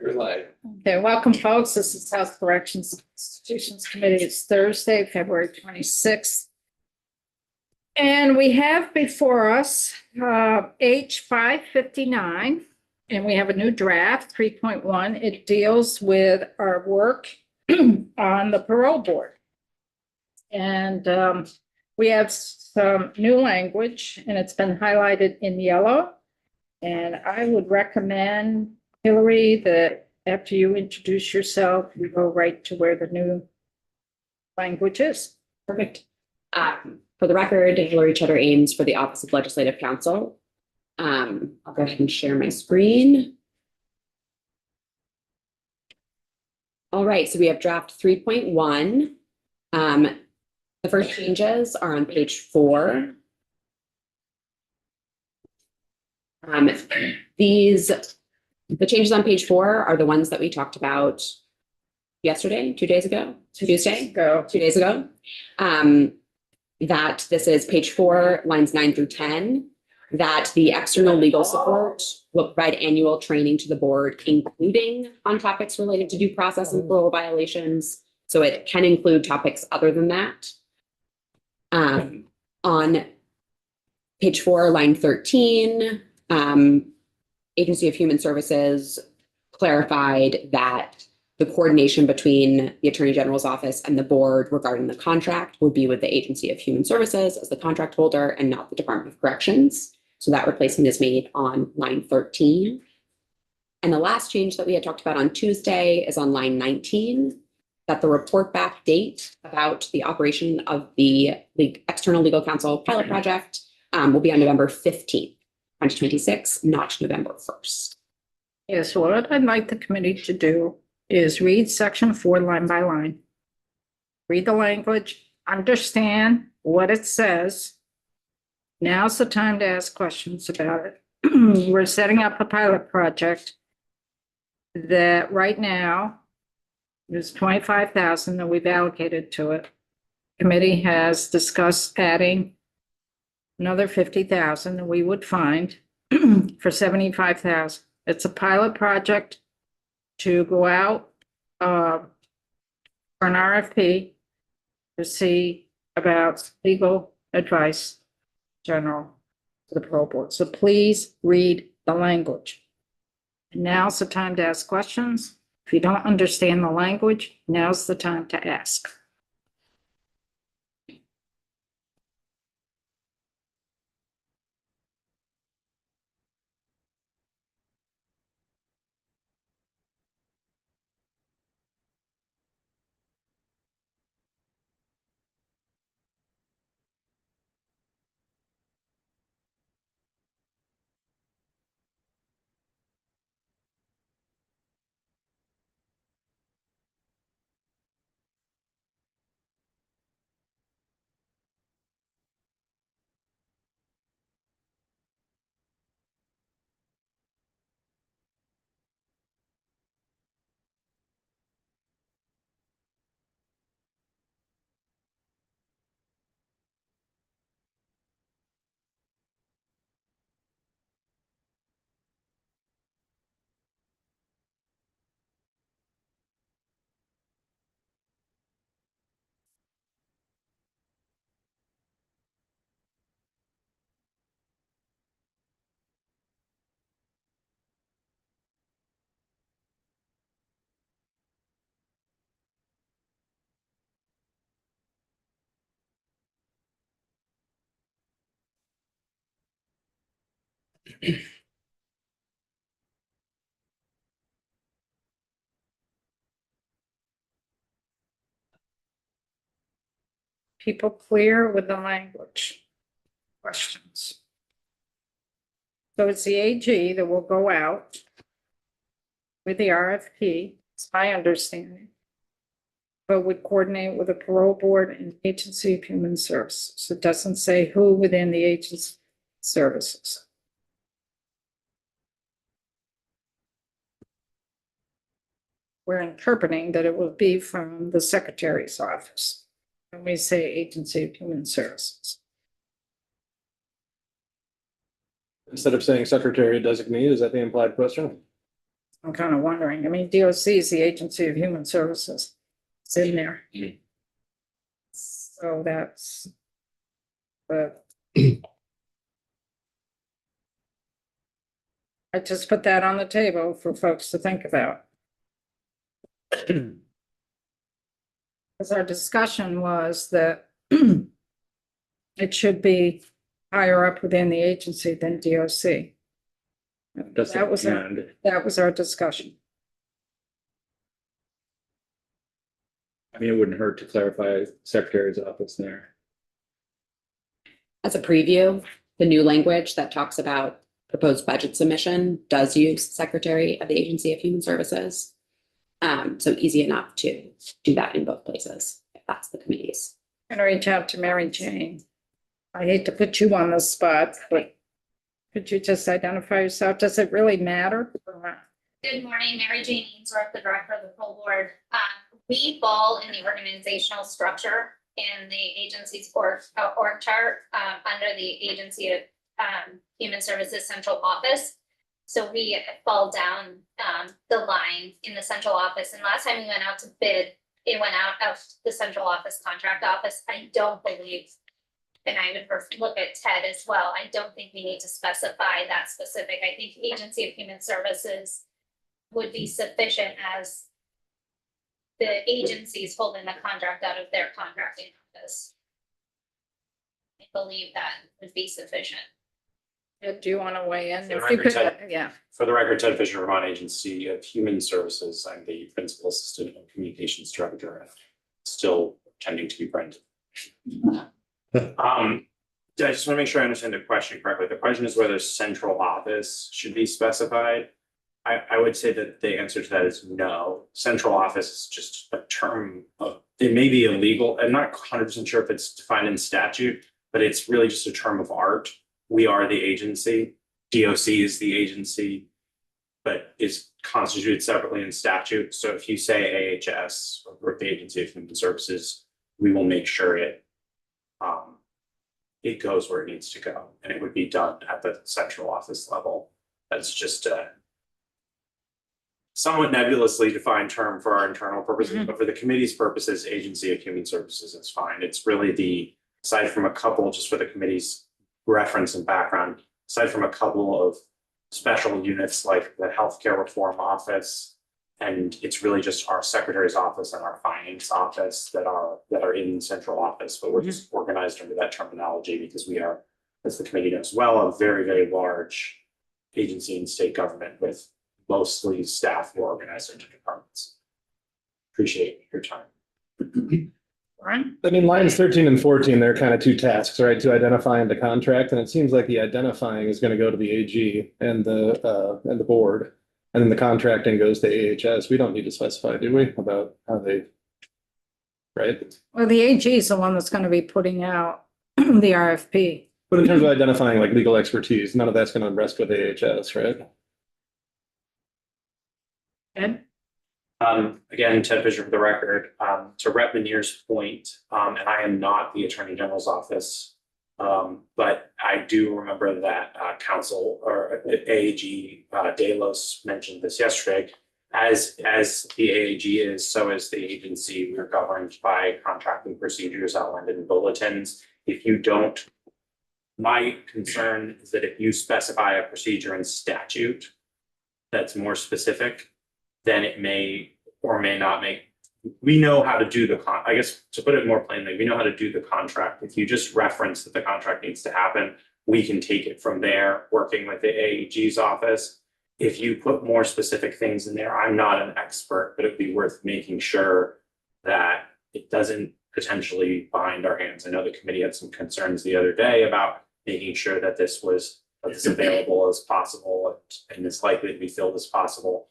You're live. Okay, welcome, folks. This is House Corrections Institutions Committee. It's Thursday, February 26th. And we have before us H 559, and we have a new draft, 3.1. It deals with our work on the parole board. And we have some new language, and it's been highlighted in yellow. And I would recommend, Hillary, that after you introduce yourself, you go right to where the new language is. Perfect. For the record, Hillary Cheddar Ames for the Office of Legislative Counsel. I'll go ahead and share my screen. All right, so we have draft 3.1. The first changes are on page 4. The changes on page 4 are the ones that we talked about yesterday, 2 days ago, Tuesday, 2 days ago. That this is page 4, lines 9 through 10, that the external legal support will provide annual training to the board, including on topics related to due process and parole violations. So it can include topics other than that. On page 4, line 13, Agency of Human Services clarified that the coordination between the Attorney General's office and the board regarding the contract would be with the Agency of Human Services as the contract holder and not the Department of Corrections. So that replacement is made on line 13. And the last change that we had talked about on Tuesday is on line 19, that the report back date about the operation of the external legal counsel pilot project will be on November 15th, 2026, not November 1st. Yes, so what I'd like the committee to do is read section 4 line by line. Read the language, understand what it says. Now's the time to ask questions about it. We're setting up a pilot project that right now is $25,000 that we've allocated to it. Committee has discussed adding another $50,000 that we would find for $75,000. It's a pilot project to go out for an RFP to see about legal advice general to the parole board. So please read the language. And now's the time to ask questions. If you don't understand the language, now's the time to ask. People clear with the language? Questions? So it's the AG that will go out with the RFP, it's my understanding, but would coordinate with the parole board and Agency of Human Services. So it doesn't say who within the agency services. We're interpreting that it will be from the Secretary's office when we say Agency of Human Services. Instead of saying secretary designee, is that the implied question? I'm kind of wondering, I mean, DOC is the Agency of Human Services. It's in there. So that's, but I just put that on the table for folks to think about. Because our discussion was that it should be higher up within the agency than DOC. That was our discussion. I mean, it wouldn't hurt to clarify secretary's office there. As a preview, the new language that talks about proposed budget submission does use Secretary of the Agency of Human Services. So easy enough to do that in both places, if that's the committee's. I'm gonna reach out to Mary Jane. I hate to put you on the spot, but could you just identify yourself? Does it really matter? Good morning, Mary Jane Ainsworth, the director of the full board. We fall in the organizational structure in the agency's org chart under the Agency of Human Services Central Office. So we fall down the line in the central office. And last time we went out to bid, it went out of the central office contract office. I don't believe, and I would look at Ted as well, I don't think we need to specify that specific. I think Agency of Human Services would be sufficient as the agencies holding the contract out of their contracting office. I believe that would be sufficient. Do you want to weigh in? For the If you record, could, Ted. yeah. For the record, Ted Fisher, Vermont Agency of Human Services. I'm the Principal Assistant and Communications Director, and still tending to be Brent. I just want to make sure I understand the question correctly. The question is whether central office should be specified. I would say that the answer to that is no. Central office is just a term of, it may be illegal. I'm not 100% sure if it's defined in statute, but it's really just a term of art. We are the agency. DOC is the agency, but is constituted separately in statute. So if you say AHS or the Agency of Human Services, we will make sure it goes where it needs to go, and it would be done at the central office level. That's just a somewhat nebulously defined term for our internal purposes, but for the committee's purposes, Agency of Human Services is fine. It's really aside from a couple, just for the committee's reference and background, aside from a couple of special units like the Healthcare Reform Office, and it's really just our Secretary's office and our Finance office that are in central office, but we're just organized under that terminology because we are, as the committee knows well, a very, very large agency in state government with mostly staff who are organized into departments. Appreciate your time. Right? I mean, lines 13 and 14, they're kind of two tasks, right? To identify and to contract. And it seems like the identifying is going to go to the AG and the board. And then the contracting goes to AHS. We don't need to specify, do we, about how they, right? Well, the AG is the one that's going to be putting out the RFP. But in terms of identifying like legal expertise, none of that's going to rest with AHS, right? Ed? Again, Ted Fisher for the record, to Rep Manier's point, and I am not the Attorney General's office, but I do remember that counsel or AAG Delos mentioned this yesterday. As the AAG is, so is the agency. We're governed by contracting procedures outlined in bulletins. If you don't, my concern is that if you specify a procedure in statute that's more specific, then it may or may not make, we know how to do I guess to put it more plainly, we know how to do the contract. If you just reference that the contract needs to happen, we can take it from there, working with the AAG's office. If you put more specific things in there, I'm not an expert, but it'd be worth making sure that it doesn't potentially bind our hands. I know the committee had some concerns the other day about making sure that this was as available as possible and as likely to be filled as possible.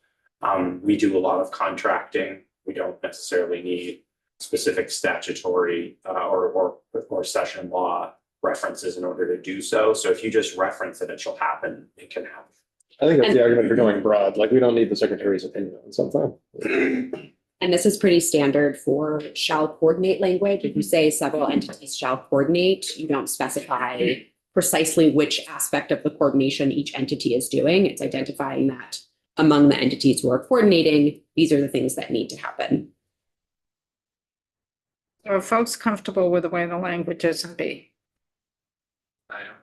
We do a lot of contracting. We don't necessarily need specific statutory or session law references in order to do so. So if you just reference that it shall happen, it can happen. I think that's the argument for going broad. Like we don't need the secretary's opinion on something. And this is pretty standard for shall coordinate language. If you say several entities shall coordinate, you don't specify precisely which aspect of the coordination each entity is doing. It's identifying that among the entities who are coordinating, these are the things that need to happen. Are folks comfortable with the way the language is in B? I am.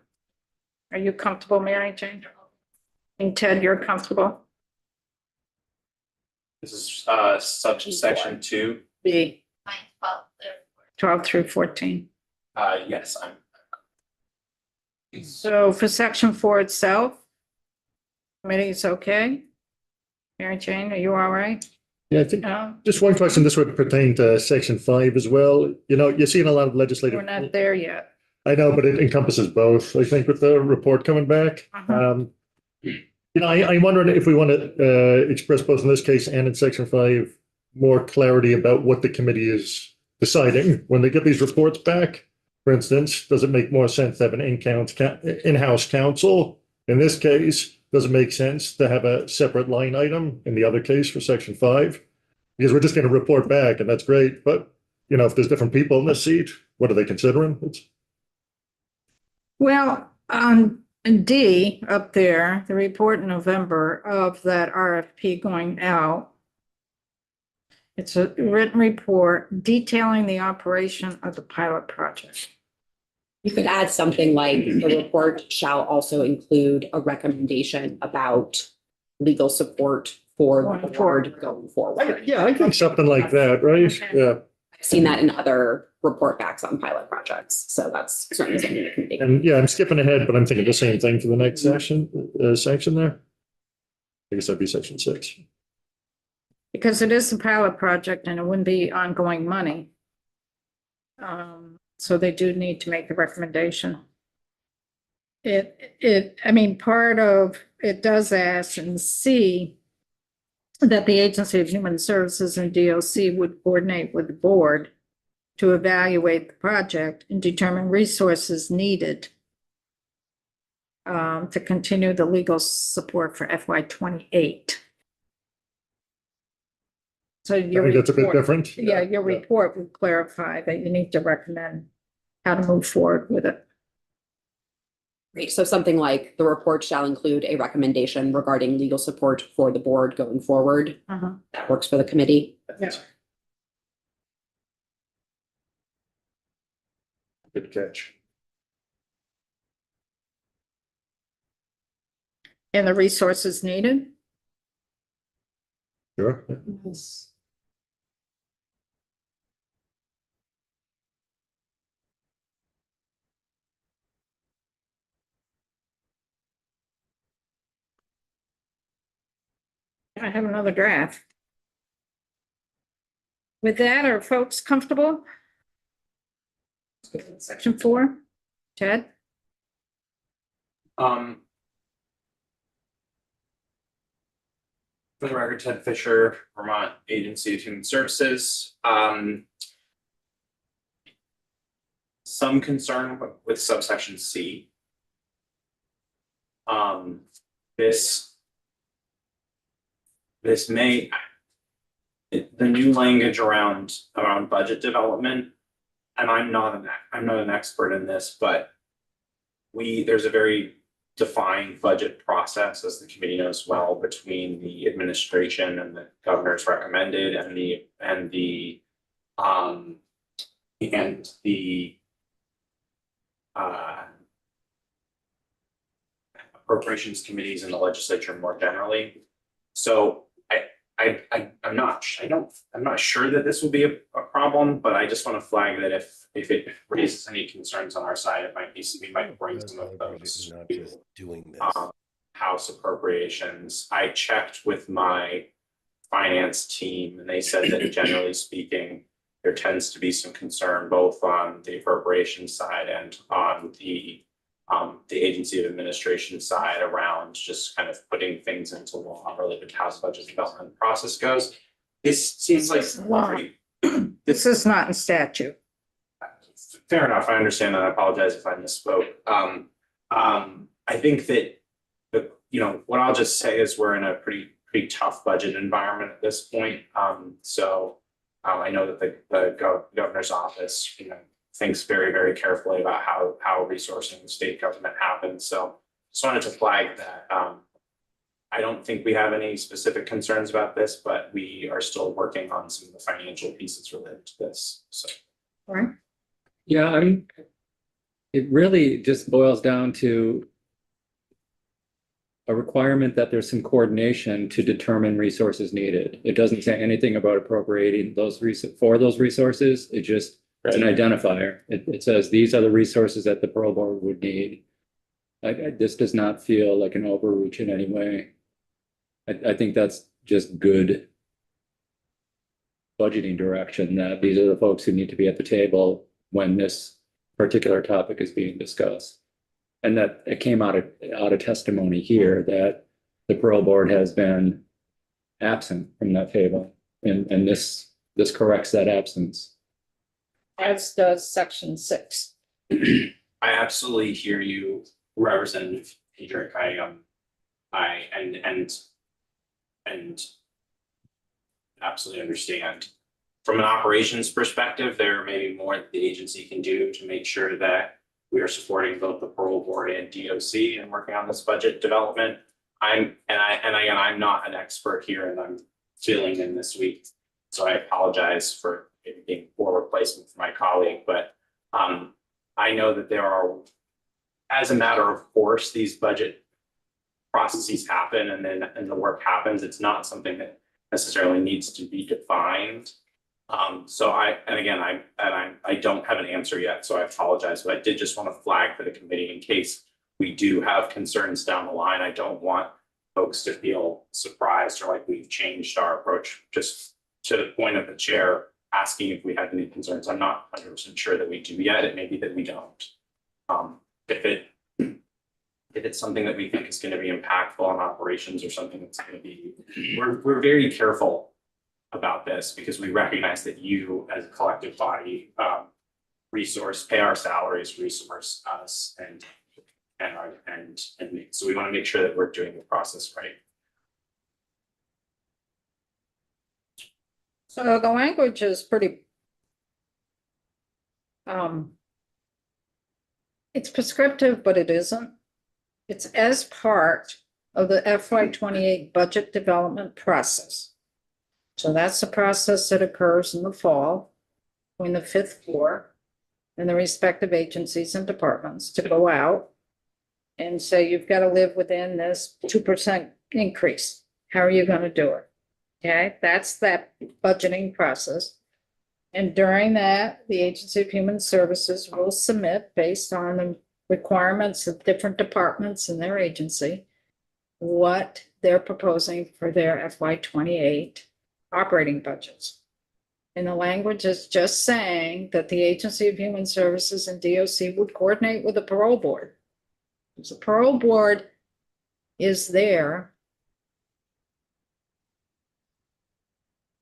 Are you comfortable, Mary Jane? And Ted, you're comfortable? This is subsection 2. B, Line 12, 12 through 14. Yes, I'm. So for section 4 itself, committee is okay? Mary Jane, are you all right? Yeah, I think No, just one question. This would pertain to section 5 as well. You know, you're seeing a lot of legislative. we're not there yet. I know, but it encompasses both, I think, with the report coming back. Uh-huh. You know, I'm wondering if we want to express both in this case and in section 5, more clarity about what the committee is deciding when they get these reports back. For instance, does it make more sense to have an in-house counsel? In this case, does it make sense to have a separate line item in the other case for section 5? Because we're just going to report back and that's great. But, you know, if there's different people in this seat, what are they considering? Well, on D up there, the report in November of that RFP going out. It's a written report detailing the operation of the pilot project. You could add something like the report shall also include a recommendation about legal support for the board going forward. Yeah, I think something like that, right? Okay. Yeah. I've seen that in other report backs on pilot projects, so that's certainly something that can be. And yeah, I'm skipping ahead, but I'm thinking the same thing for the next section there. I guess that'd be section 6. Because it is a pilot project and it wouldn't be ongoing money. So they do need to make a recommendation. I mean, part of, it does ask in C that the Agency of Human Services and DOC would coordinate with the board to evaluate the project and determine resources needed to continue the legal support for FY 28. So I your think that's a bit report, different. yeah, your report would clarify that you need to recommend how to move forward with it. Great. So something like the report shall include a recommendation regarding legal support for the board going forward. Uh-huh. That works for the committee. Yeah. Good catch. And the resources needed? Sure. I have another draft. With that, are folks comfortable? Section 4, Ted? For the record, Ted Fisher, Vermont Agency of Human Services. Some concern with subsection C. This may, the new language around budget development, and I'm not an expert in this, but there's a very defined budget process, as the committee knows well, between the administration and the governor's recommended and the appropriations committees in the legislature more generally. So I'm not sure that this will be a problem, but I just want to flag that if it raises any concerns on our side, we might bring some of those doing this. House appropriations. I checked with my finance team and they said that generally speaking, there tends to be some concern both on the appropriations side and on the agency of administration side around just kind of putting things into law related to how the budget development process goes. This seems like This is not in statute. fair enough. I understand that. I apologize if I misspoke. I think that what I'll just say is we're in a pretty tough budget environment at this point. I know that the governor's office, thinks very, very carefully about how resourcing the state government happens. So just wanted to flag that I don't think we have any specific concerns about this, but we are still working on some of the financial pieces related to this, so. Right? Yeah, I mean, it really just boils down to a requirement that there's some coordination to determine resources needed. It doesn't say anything about appropriating those for those resources. It just, it's an identifier. It says these are the resources that the parole board would need. This does not feel like an overreach in any way. I think that's just good budgeting direction, that these are the folks who need to be at the table when this particular topic is being discussed. And that it came out of testimony here that the parole board has been absent from that table, and this corrects that absence. As does section 6. I absolutely hear you, Representative Hedrick. And absolutely understand. From an operations perspective, there may be more that the agency can do to make sure that we are supporting both the parole board and DOC and working on this budget development. I'm not an expert here, and I'm filling in this week, so I apologize for maybe being poor replacement for my colleague. But I know that there are, as a matter of course, these budget processes happen, and the work happens. It's not something that necessarily needs to be defined. So I don't have an answer yet, so I apologize, but I did just want to flag for the committee in case we do have concerns down the line. I don't want folks to feel surprised or like we've changed our approach, just to the point of the chair asking if we had any concerns. I'm not 100% sure that we do yet. It may be that we don't. If it's something that we think is going to be impactful on operations or something that's going to be, we're very careful about this because we recognize that you as a collective body pay our salaries, resource us, and so we want to make sure that we're doing the process right. So the language is pretty, it's prescriptive, but it isn't. It's as part of the FY28 budget development process. So that's the process that occurs in the fall between the 5th floor and the respective agencies and departments to go out and say, you've got to live within this 2% increase. How are you going to do it? Okay, that's that budgeting process. And during that, the Agency of Human Services will submit, based on the requirements of different departments in their agency, what they're proposing for their FY28 operating budgets. And the language is just saying that the Agency of Human Services and DOC would coordinate with the parole board. The parole board is there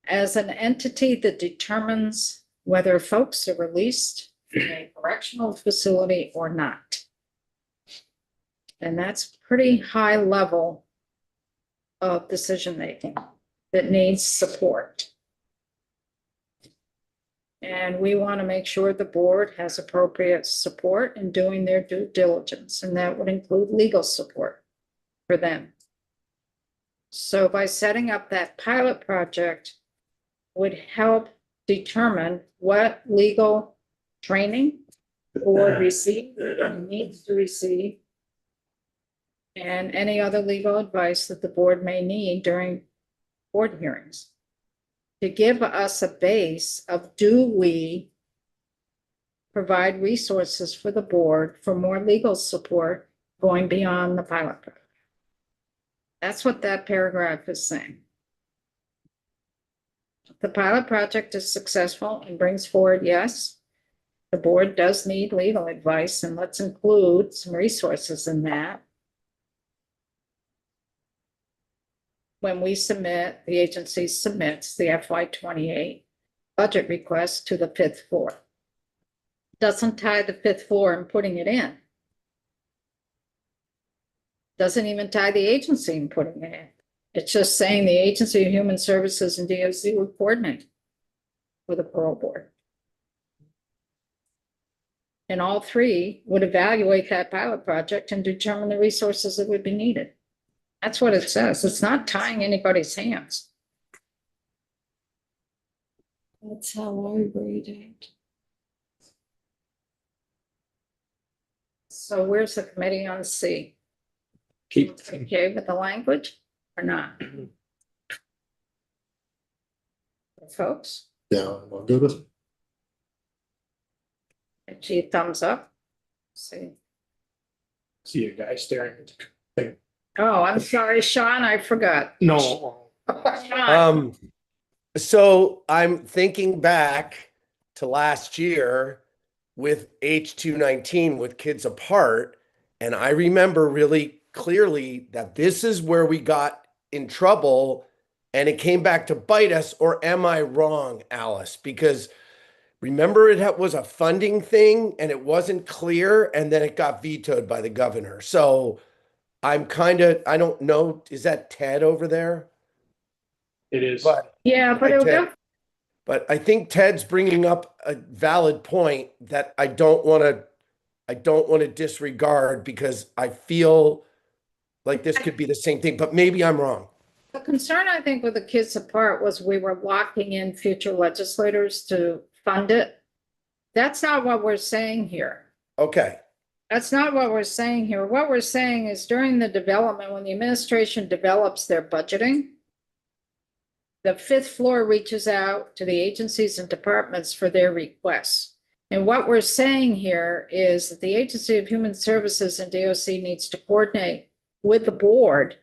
as an entity that determines whether folks are released from a correctional facility or not. And that's pretty high level of decision making that needs support. And we want to make sure the board has appropriate support in doing their due diligence, and that would include legal support for them. So by setting up that pilot project would help determine what legal training the board receives and needs to receive, and any other legal advice that the board may need during board hearings, to give us a base of, do we provide resources for the board for more legal support going beyond the pilot project? That's what that paragraph is saying. If the pilot project is successful and brings forward, yes, the board does need legal advice, and let's include some resources in that. When we submit, the agency submits the FY28 budget request to the 5th floor. Doesn't tie the 5th floor in putting it in. Doesn't even tie the agency in putting it in. It's just saying the Agency of Human Services and DOC would coordinate with the parole board. And all three would evaluate that pilot project and determine the resources that would be needed. That's what it says. It's not tying anybody's hands. That's how I read it. So where's the committee on C? Keep, Okay with the language or not? Folks, Yeah, I'm good with it. G thumbs up. See. See you guys staring. Oh, I'm sorry, Sean, I forgot. No. Sean, So I'm thinking back to last year with H219 with Kids Apart, and I remember really clearly that this is where we got in trouble and it came back to bite us. Or am I wrong, Alice? Because remember was a funding thing and it wasn't clear and then it got vetoed by the governor. So I don't know, is that Ted over there? It is. But yeah, but Hi, it'll Ted. go, But I think Ted's bringing up a valid point that I don't want to disregard, because I feel like this could be the same thing, but maybe I'm wrong. the concern, I think, with the Kids Apart was we were locking in future legislators to fund it. That's not what we're saying here. Okay. That's not what we're saying here. What we're saying is during the development, when the administration develops their budgeting, the fifth floor reaches out to the agencies and departments for their requests. And what we're saying here is that the Agency of Human Services and DOC needs to coordinate with the board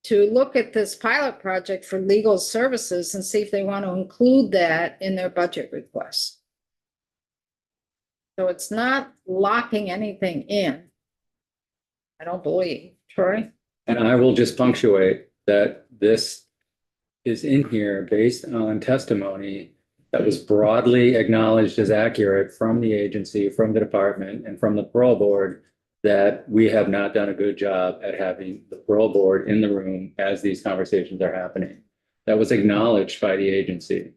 to look at this pilot project for legal services and see if they want to include that in their budget requests. So it's not locking anything in. I don't believe. Troy? and I will just punctuate that this is in here based on testimony that was broadly acknowledged as accurate from the agency, from the department, and from the parole board, that we have not done a good job at having the parole board in the room as these conversations are happening. That was acknowledged by the agency.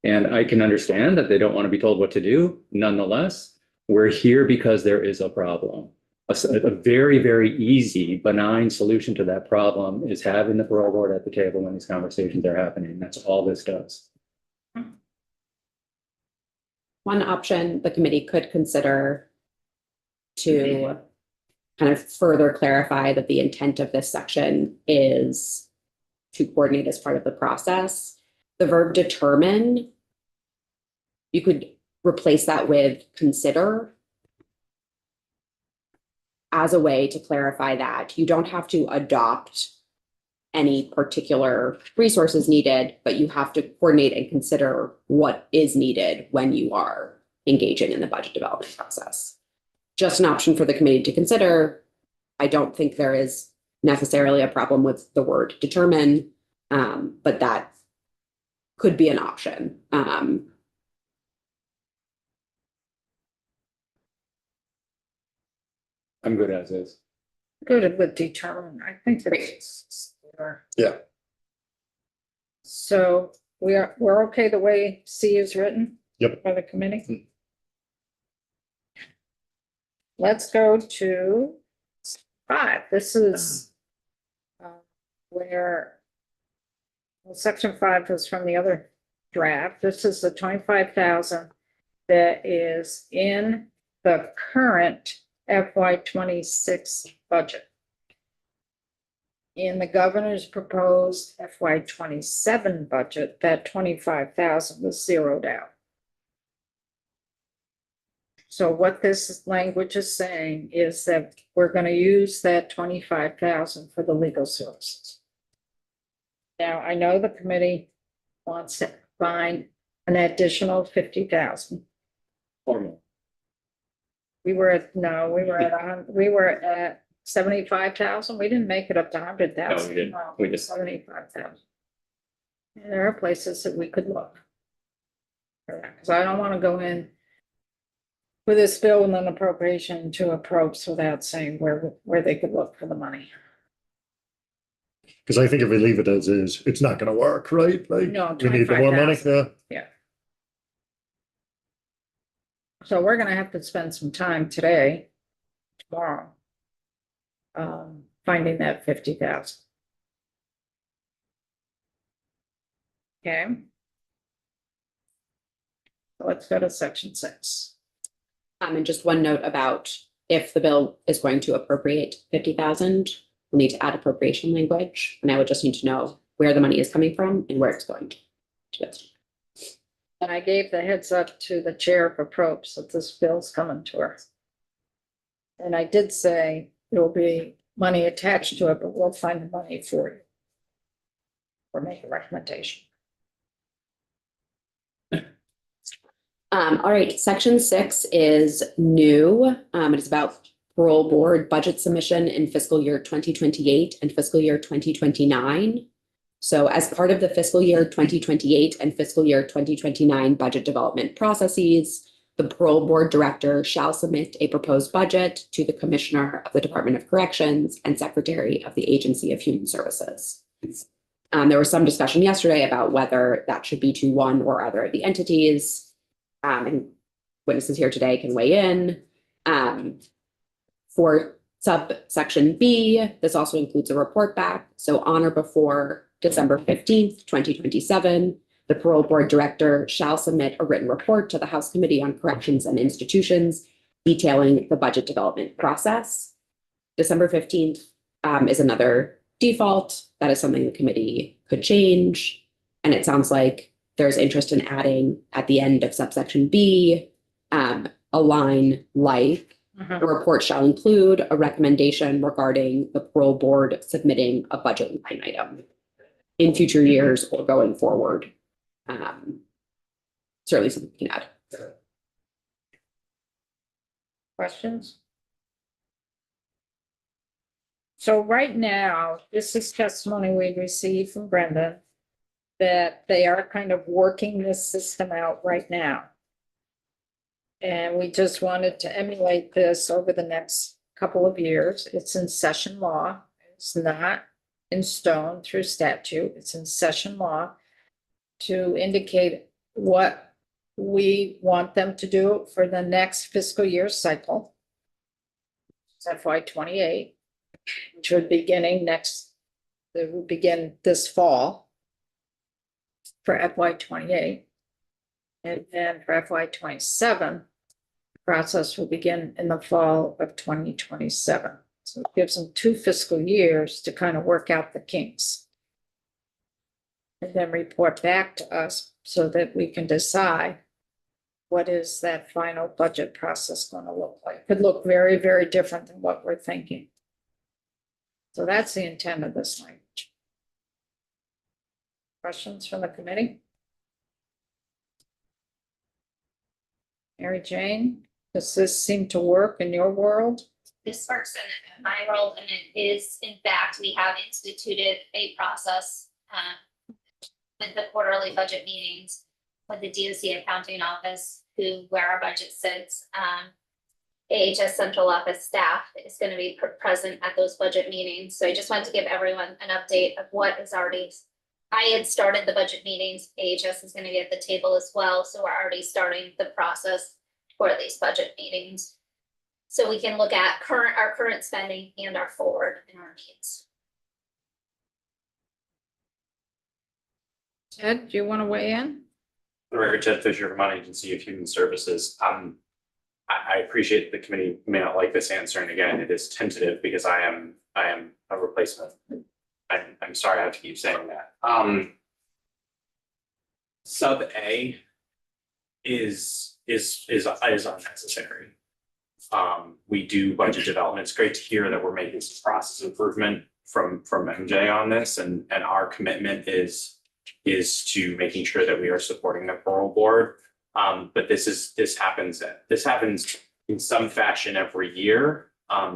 And I can understand that they don't want to be told what to do. Nonetheless, we're here because there is a problem. A very, very easy, benign solution to that problem is having the parole board at the table when these conversations are happening. That's all this does. One option the committee could consider to kind of further clarify that the intent of this section is to coordinate as part of the process. The verb determine, you could replace that with consider as a way to clarify that you don't have to adopt any particular resources needed, but you have to coordinate and consider what is needed when you are engaging in the budget development process. Just an option for the committee to consider. I don't think there is necessarily a problem with the word determine, but that could be an option. I'm good as is. Good with determine. I think it's. Yeah. So we're okay the way C is written? Yep. By the committee? Let's go to 5. This is where well, section 5 was from the other draft. This is the 25,000 that is in the current FY26 budget. In the governor's proposed FY27 budget, that 25,000 was zeroed out. So what this language is saying is that we're going to use that 25,000 for the legal services. Now, I know the committee wants to find an additional 50,000. Or more. We were at 75,000. We didn't make it up to 100,000. No, we didn't. We just- 75,000. And there are places that we could look. Because I don't want to go in with this bill and an appropriation to approach without saying where they could look for the money. Because I think if we leave it as is, it's not gonna work, right? Like, No, we need the more money, 25,000. yeah. So we're gonna have to spend some time today, tomorrow, finding that 50,000. Okay. So let's go to section 6. And just one note about if the bill is going to appropriate 50,000, we'll need to add appropriation language. And I would just need to know where the money is coming from and where it's going to. And I gave the heads up to the chair of approps that this bill's coming to her. And I did say there will be money attached to it, but we'll find the money for you. Or make a recommendation. All right, section 6 is new. It is about parole board budget submission in fiscal year 2028 and fiscal year 2029. So as part of the fiscal year 2028 and fiscal year 2029 budget development processes, the parole board director shall submit a proposed budget to the commissioner of the Department of Corrections and secretary of the Agency of Human Services. There was some discussion yesterday about whether that should be to one or other of the entities. And witnesses here today can weigh in. For subsection B, this also includes a report back. So on or before December 15th, 2027, the parole board director shall submit a written report to the House Committee on Corrections and Institutions detailing the budget development process. December 15th is another default. That is something the committee could change. And it sounds like there's interest in adding at the end of subsection B, a line like the report shall include a recommendation regarding the parole board submitting a budget line item in future years or going forward. Certainly something we can add. Questions? So right now, this is testimony we received from Brendan that they are kind of working this system out right now. And we just wanted to emulate this over the next couple of years. It's in session law. It's not in stone through statute. It's in session law to indicate what we want them to do for the next fiscal year cycle. It's FY28, which would beginning it would begin this fall for FY28. And then for FY27, the process will begin in the fall of 2027. So it gives them 2 fiscal years to kind of work out the kinks. And then report back to us so that we can decide what is that final budget process going to look like. It could look very, very different than what we're thinking. So that's the intent of this language. Questions from the committee? Mary Jane, does this seem to work in your world? This works in my world, and it is, in fact, we have instituted a process with the quarterly budget meetings with the DOC accounting office, where our budget sits. AHS central office staff is going to be present at those budget meetings. So I just wanted to give everyone an update of what is already. I had started the budget meetings. AHS is going to be at the table as well. So we're already starting the process for these budget meetings. So we can look at our current spending and our forward and our needs. Ted, do you want to weigh in? The record, Ted Fisher from Agency of Human Services. I appreciate the committee may not like this answer, and again, it is tentative because I am a replacement. I'm sorry I have to keep saying that. Sub A is unnecessary. We do budget development. It's great to hear that we're making some process improvement from MJ on this, and our commitment is to making sure that we are supporting the parole board. But this happens in some fashion every year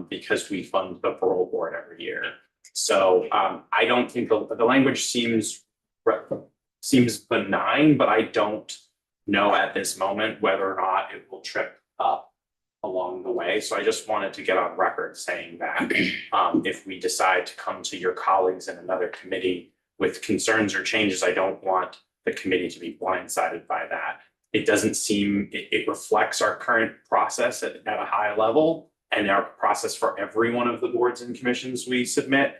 because we fund the parole board every year. So I don't think the language seems benign, but I don't know at this moment whether or not it will trip up along the way. So I just wanted to get on record saying that if we decide to come to your colleagues in another committee with concerns or changes, I don't want the committee to be blindsided by that. It doesn't seem, it reflects our current process at a high level and our process for every one of the boards and commissions we submit.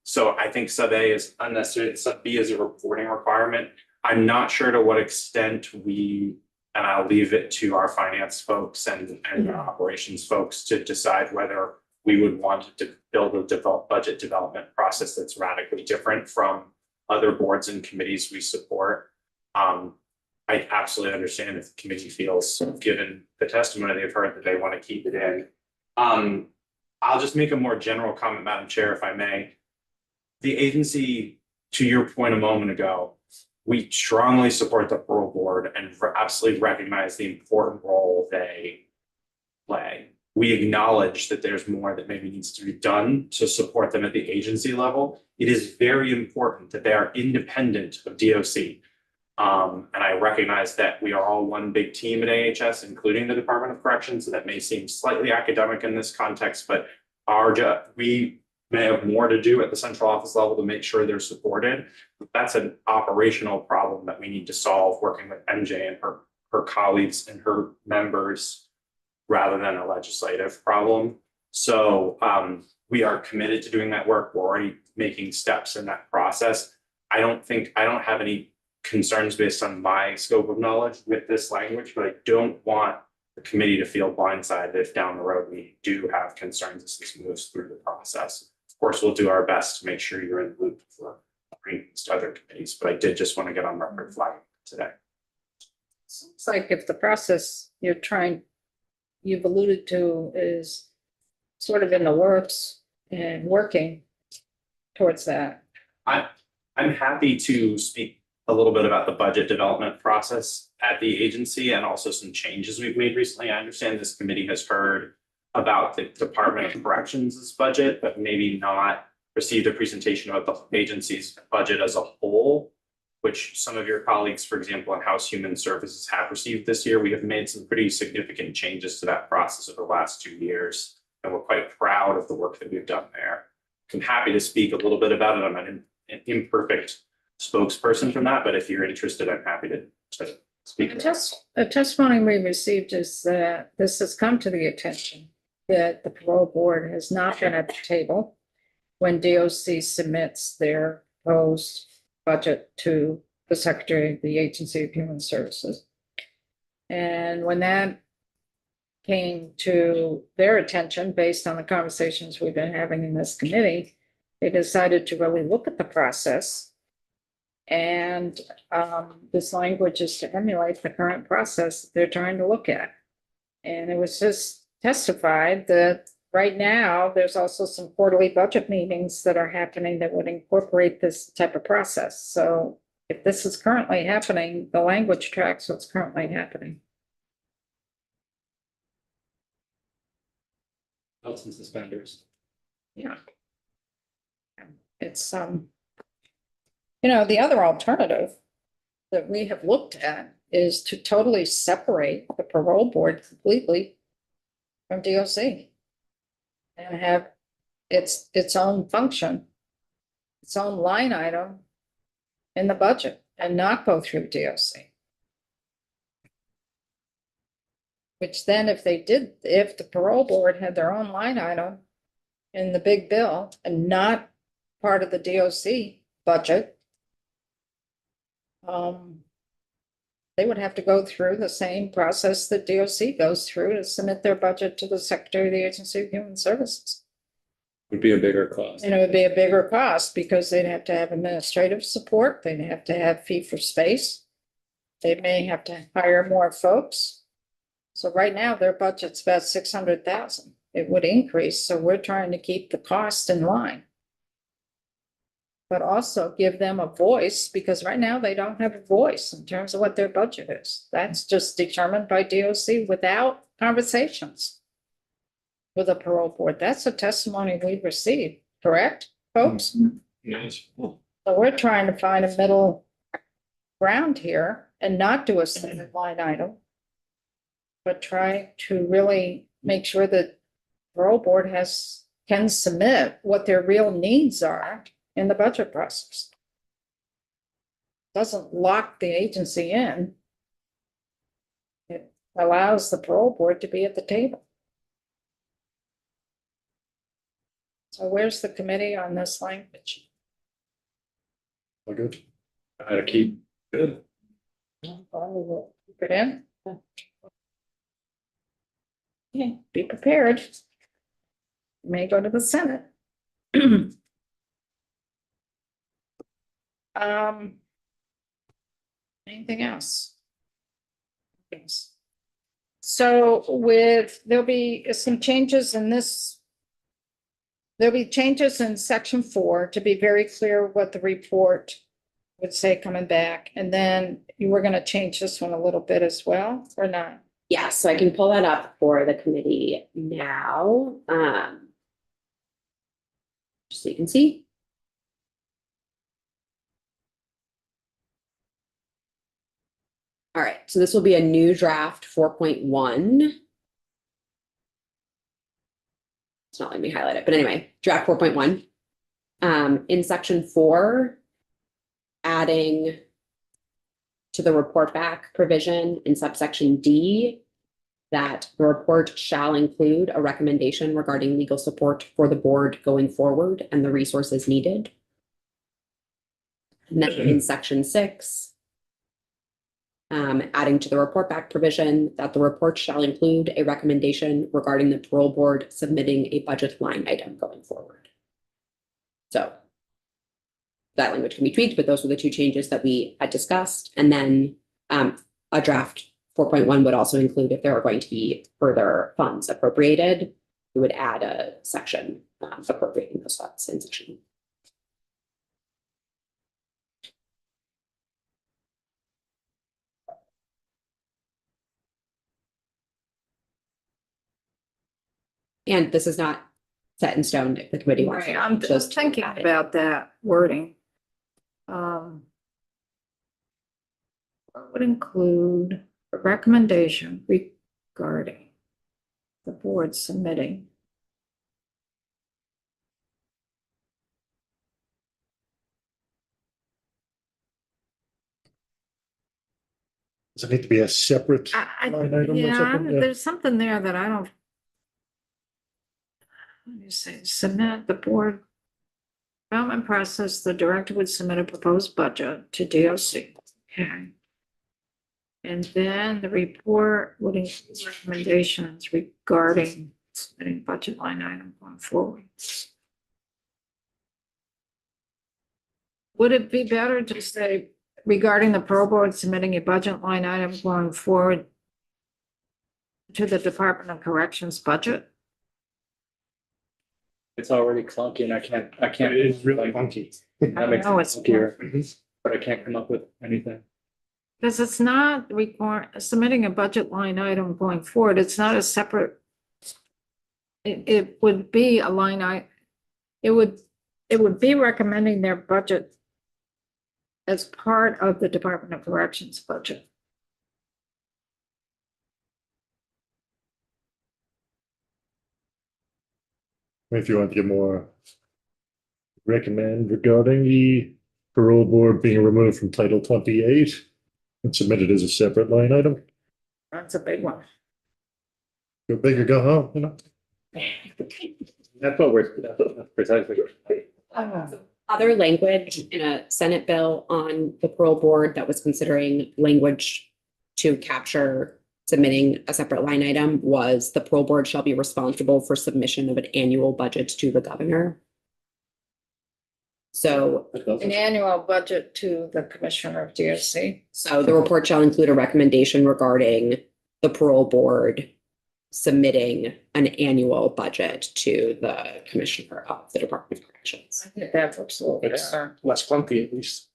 So I think sub A is unnecessary, sub B is a reporting requirement. I'm not sure to what extent we, and I'll leave it to our finance folks and our operations folks to decide whether we would want to build a budget development process that's radically different from other boards and committees we support. I absolutely understand if the committee feels, given the testimony they've heard, that they want to keep it in. I'll just make a more general comment, Madam Chair, if I may. The agency, to your point a moment ago, we strongly support the parole board and absolutely recognize the important role they play. We acknowledge that there's more that maybe needs to be done to support them at the agency level. It is very important that they are independent of DOC. And I recognize that we are all one big team at AHS, including the Department of Corrections. So that may seem slightly academic in this context, but we may have more to do at the central office level to make sure they're supported. That's an operational problem that we need to solve, working with MJ and her colleagues and her members, rather than a legislative problem. So we are committed to doing that work. We're already making steps in that process. I don't have any concerns based on my scope of knowledge with this language, but I don't want the committee to feel blindsided if down the road we do have concerns as this moves through the process. Of course, we'll do our best to make sure you're in the loop for bringing this to other committees, but I did just want to get on record flagging today. It's like if the process you've alluded to is sort of in the works and working towards that. I'm happy to speak a little bit about the budget development process at the agency and also some changes we've made recently. I understand this committee has heard about the Department of Corrections' budget, but maybe not received a presentation about the agency's budget as a whole, which some of your colleagues, for example, in House Human Services have received this year. We have made some pretty significant changes to that process over the last 2 years, and we're quite proud of the work that we've done there. I'm happy to speak a little bit about it. I'm an imperfect spokesperson from that, but if you're interested, I'm happy to speak. The testimony we received is that this has come to the attention that the parole board has not been at the table when DOC submits their proposed budget to the Secretary of the Agency of Human Services. And when that came to their attention, based on the conversations we've been having in this committee, they decided to really look at the process. And this language is to emulate the current process that they're trying to look at. And it was just testified that right now, there's also some quarterly budget meetings that are happening that would incorporate this type of process. So if this is currently happening, the language tracks what's currently happening. Belts and suspenders. Yeah. It's, the other alternative that we have looked at is to totally separate the parole board completely from DOC and have its own function, its own line item in the budget and not go through DOC. Which then if the parole board had their own line item in the big bill and not part of the DOC budget, they would have to go through the same process that DOC goes through to submit their budget to the Secretary of the Agency of Human Services. Would be a bigger cost. And it would be a bigger cost because they'd have to have administrative support. They'd have to have fee for space. They may have to hire more folks. So right now their budget's about 600,000. It would increase. So we're trying to keep the cost in line. But also give them a voice because right now they don't have a voice in terms of what their budget is. That's just determined by DOC without conversations with the parole board. That's a testimony we've received, correct, folks? Yes. So we're trying to find a middle ground here and not do a single line item, but try to really make sure that parole board can submit what their real needs are in the budget process. Doesn't lock the agency in. It allows the parole board to be at the table. So where's the committee on this language? All good. How to keep, Good. Keep it in? Okay, be prepared. May go to the Senate. Anything else? Yes. So there'll be some changes in this. There'll be changes in section 4 to be very clear what the report would say coming back. And then you were gonna change this one a little bit as well, or not? Yeah, so I can pull that up for the committee now. Just so you can see. All right, so this will be a new draft 4.1. It's not letting me highlight it, but anyway, draft 4.1. In section 4, adding to the report back provision in subsection D, that the report shall include a recommendation regarding legal support for the board going forward and the resources needed. And then in section 6, adding to the report back provision that the report shall include a recommendation regarding the parole board submitting a budget line item going forward. So that language can be tweaked, but those were the two changes that we had discussed. And then a draft 4.1 would also include, if there are going to be further funds appropriated, we would add a section appropriating those funds in section. And this is not set in stone if the committee wants. Right, I'm just thinking add it. about that wording. What would include a recommendation regarding the board submitting? Does it need to be a separate line item or Yeah, something? Yeah. there's something there that I don't. Let me say, submit the board development process, the director would submit a proposed budget to DOC. Okay. And then the report would include recommendations regarding submitting budget line item going forward. Would it be better to say regarding the parole board submitting a budget line item going forward to the Department of Corrections budget? it's already clunky and I can't. It's really funky. That makes know, it it's funkier, but I can't come up with anything. Because it's not submitting a budget line item going forward, it's not a separate. It would be a line item. It would be recommending their budget as part of the Department of Corrections budget. If you want to get more, recommend regarding the parole board being removed from Title 28 and submitted as a separate line item. That's a big one. Go big or go home, you know? That's precisely. Other language in a Senate bill on the parole board that was considering language to capture submitting a separate line item was the parole board shall be responsible for submission of an annual budget to the governor. So, An annual budget to the Commissioner of DOC. so the report shall include a recommendation regarding the parole board submitting an annual budget to the Commissioner of the Department of Corrections. I think that looks a little bit It's better. less clunky at least.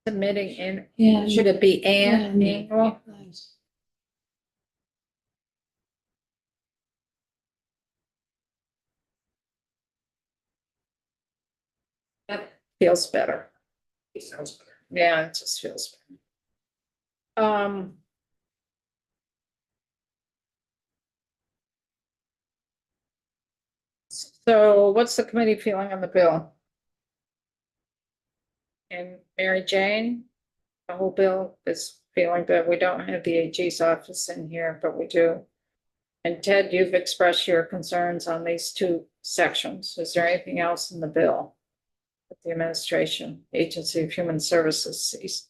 Submitting in, should it be annual? That feels better. It sounds better. Yeah, it just feels better. So what's the committee feeling on the bill? And Mary Jane, the whole bill is feeling that we don't have the AG's office in here, but we do. And Ted, you've expressed your concerns on these two sections. Is there anything else in the bill that the administration, Agency of Human Services sees?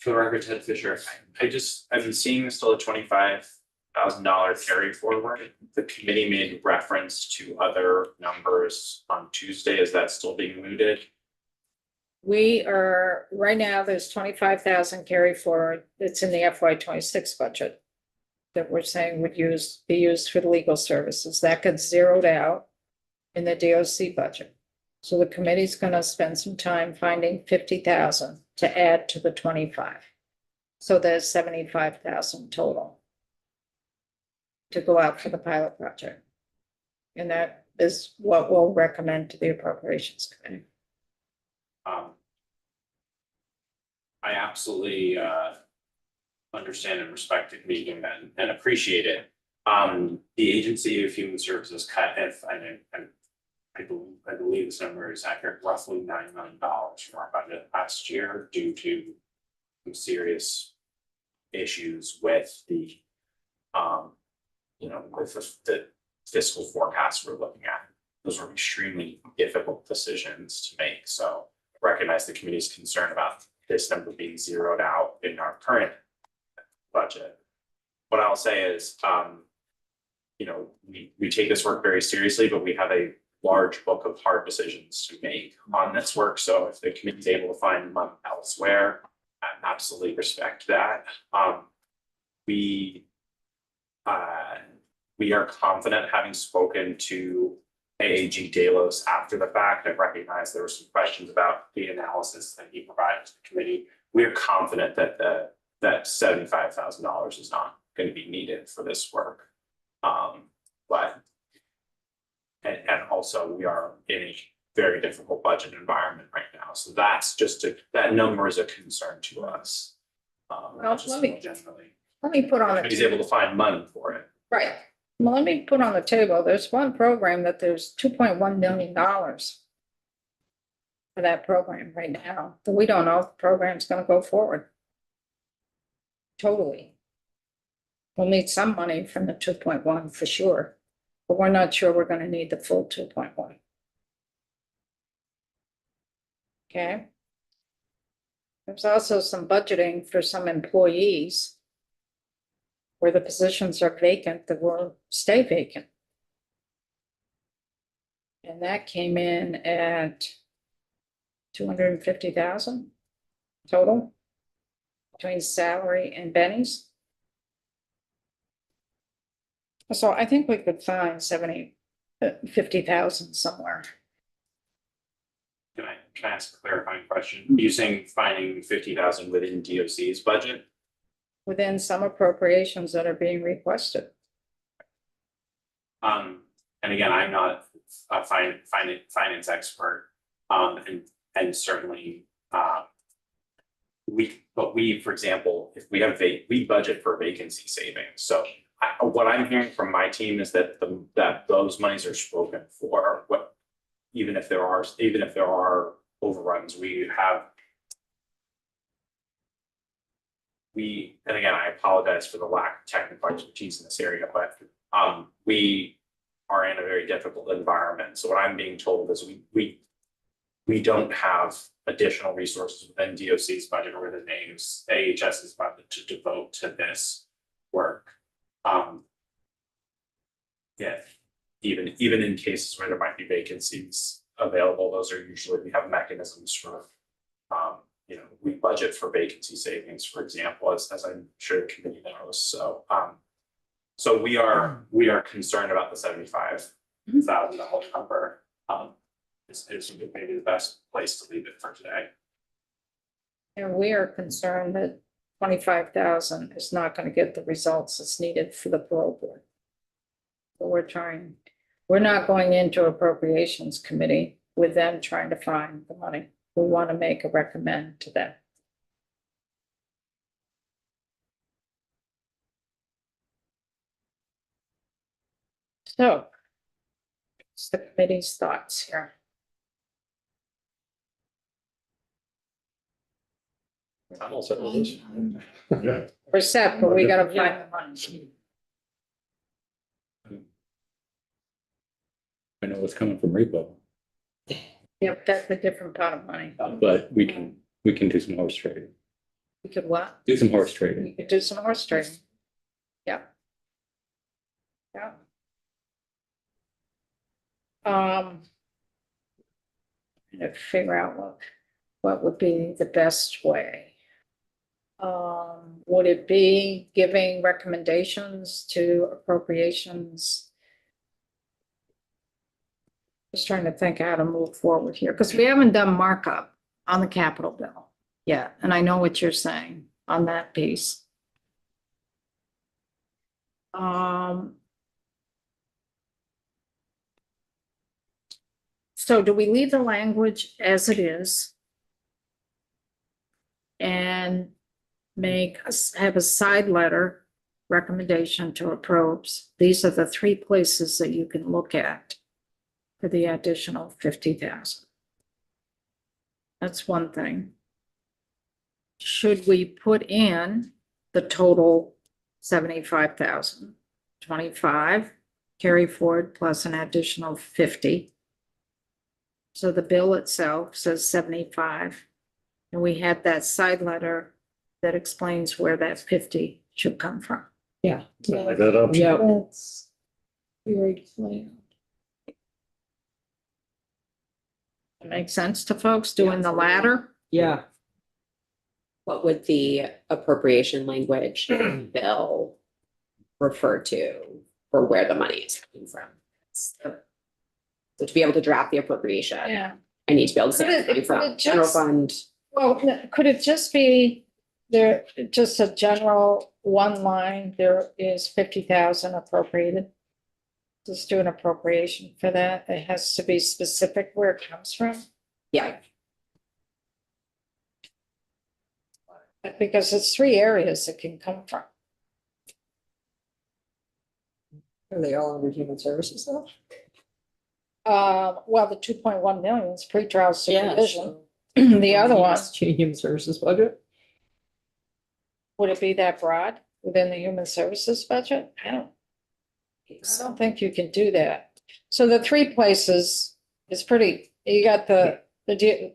For the record, Ted Fisher, I've been seeing still a $25,000 carry forward. The committee made reference to other numbers on Tuesday. Is that still being mooted? We are, right now, there's 25,000 carry forward that's in the FY 26 budget that we're saying would be used for the legal services. That gets zeroed out in the DOC budget. So the committee's gonna spend some time finding 50,000 to add to the 25. So there's 75,000 total to go out for the pilot project. And that is what we'll recommend to the Appropriations Committee. I absolutely understand and respect the committee doing that and appreciate it. The Agency of Human Services cut, if I believe this number is accurate, roughly $9 million from our budget last year due to some serious issues with the with the fiscal forecast we're looking at. Those were extremely difficult decisions to make. So I recognize the committee's concern about this number being zeroed out in our current budget. What I'll say is, we take this work very seriously, but we have a large book of hard decisions to make on this work. So if the committee is able to find money elsewhere, I absolutely respect that. We are confident, having spoken to AAG Delos after the fact. I recognize there were some questions about the analysis that he provided to the committee. We are confident that that $75,000 is not going to be needed for this work. And also we are in a very difficult budget environment right now. So that's that number is a concern to us. Let me Generally, put on he's able to find money for it. Right. Well, let me put on the table, there's one program that there's $2.1 million for that program right now, that we don't know if the program's gonna go forward. Totally. We'll need some money from the 2.1 for sure, but we're not sure we're gonna need the full 2.1. Okay. There's also some budgeting for some employees where the positions are vacant that will stay vacant. And that came in at 250,000 total between salary and bennies. So I think we could find 50,000 somewhere. Can I ask a clarifying question? Are you saying finding 50,000 within DOC's budget? Within some appropriations that are being requested. And again, I'm not a finance expert, and certainly, we, for example, if we have we budget for vacancy savings. So what I'm hearing from my team is that those monies are spoken for. Even if there are overruns, and again, I apologize for the lack of technical expertise in this area, but we are in a very difficult environment. So what I'm being told is we don't have additional resources within DOC's budget or within AHS's budget to devote to this work. Even in cases where there might be vacancies available, those are usually, we have mechanisms for we budget for vacancy savings, for example, as I'm sure the committee knows. So so we are concerned about the $75,000 number. Is maybe the best place to leave it for today. And we are concerned that 25,000 is not going to get the results that's needed for the parole board. So we're not going into appropriations committee with them trying to find the money. We want to make a recommend to them. So. What's the committee's thoughts here? I'm all set with this. Yeah. We're set, but we gotta find the money. I know it's coming from repo, Yep, that's a different pot of money. but we can do some horse trading, We could what? do some horse trading. We could do some horse trading. Yep. Yeah. To figure out what would be the best way. Would it be giving recommendations to appropriations? Just trying to think how to move forward here, because we haven't done markup on the capital bill yet, and I know what you're saying on that piece. So do we leave the language as it is? And have a side letter recommendation to approves. These are the three places that you can look at for the additional 50,000. That's one thing. Should we put in the total 75,000, 25, carry forward plus an additional 50? So the bill itself says 75, and we had that side letter that explains where that 50 should come from. Like that option. Yeah. That's very clear. Makes sense to folks doing the latter? Yeah. What would the appropriation language bill refer to for where the money is coming from? So to be able to draft the appropriation, Yeah. I need to be able to say Could it's coming it from general just- fund. Well, could it just be there, just a general one line, there is 50,000 appropriated? Just do an appropriation for that. It has to be specific where it comes from, Yeah, because it's three areas it can come from. Are they all under human services though? Well, the 2.1 million is pretrial Yeah, supervision. so- The other one, Human services budget? would it be that broad within the human services budget? I don't think you can do that. So the three places is pretty, you got the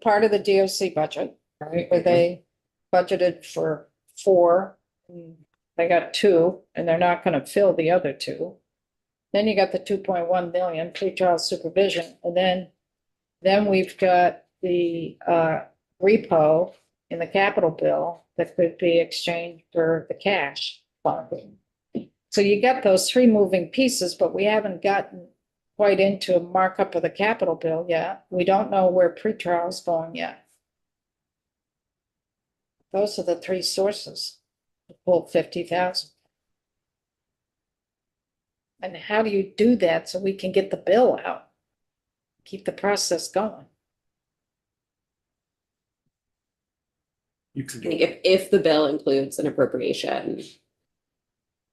part of the DOC budget, right, where they budgeted for 4. They got 2, and they're not gonna fill the other 2. Then you got the 2.1 million pretrial supervision, and then we've got the repo in the capital bill that could be exchanged for the cash funding. So you got those three moving pieces, but we haven't gotten quite into a markup of the capital bill yet. We don't know where pretrial is going yet. Those are the three sources to pull 50,000. And how do you do that so we can get the bill out? Keep the process going. You I could think if the bill includes an appropriation,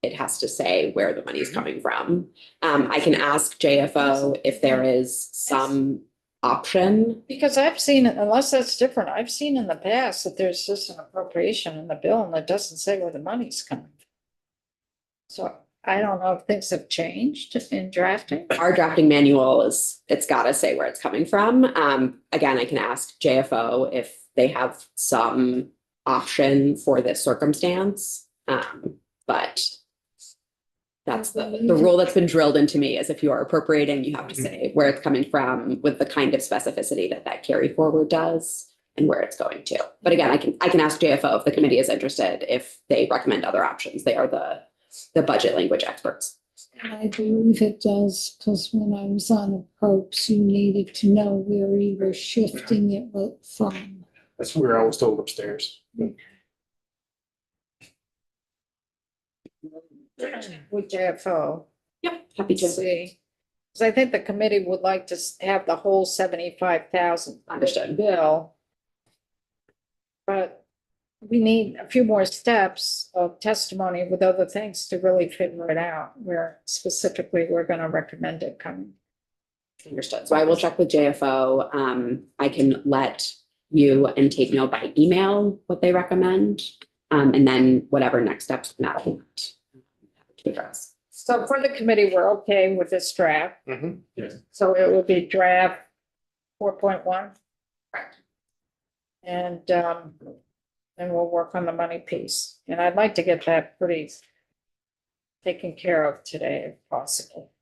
it has to say where the money is coming from. I can ask JFO if there is some option. Because I've seen, unless that's different, I've seen in the past that there's just an appropriation in the bill and it doesn't say where the money's coming from. So I don't know if things have changed in drafting. Our drafting manual it's gotta say where it's coming from. Again, I can ask JFO if they have some option for this circumstance. But that's the rule that's been drilled into me, is if you are appropriating, you have to say where it's coming from with the kind of specificity that carry forward does and where it's going to. But again, I can ask JFO if the committee is interested, if they recommend other options. They are the budget language experts. I believe it does, because when I was on approps, you needed to know where you were shifting it from. That's where I was told upstairs. With JFO. Yep, happy to. See, because I think the committee would like to have the whole 75,000 Understood. bill. But we need a few more steps of testimony with other things to really figure it out, where specifically we're gonna recommend it coming. Understood. So I will check with JFO. I can let you and take note by email what they recommend. And then whatever next steps from that point. To address. So for the committee, we're okay with this draft. Mhm. So it will be draft 4.1. Correct. And then we'll work on the money piece. And I'd like to get that pretty taken care of today if possible.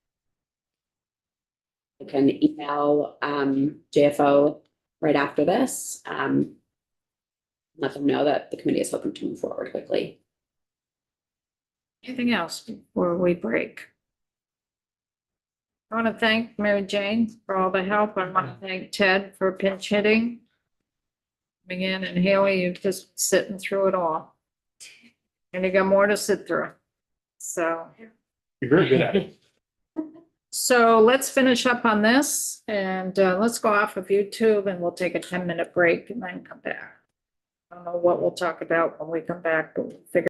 I can email JFO right after this. Let them know that the committee is hoping to move forward quickly. Anything else before we break? I want to thank Mary Jane for all the help. I want to thank Ted for pinch hitting. Coming in, and Haley, you've just sitting through it all. And you got more to sit through. So. You're very good at it. So let's finish up on this and let's go off of YouTube and we'll take a 10-minute break and then come back. I don't know what we'll talk about when we come back, but we'll figure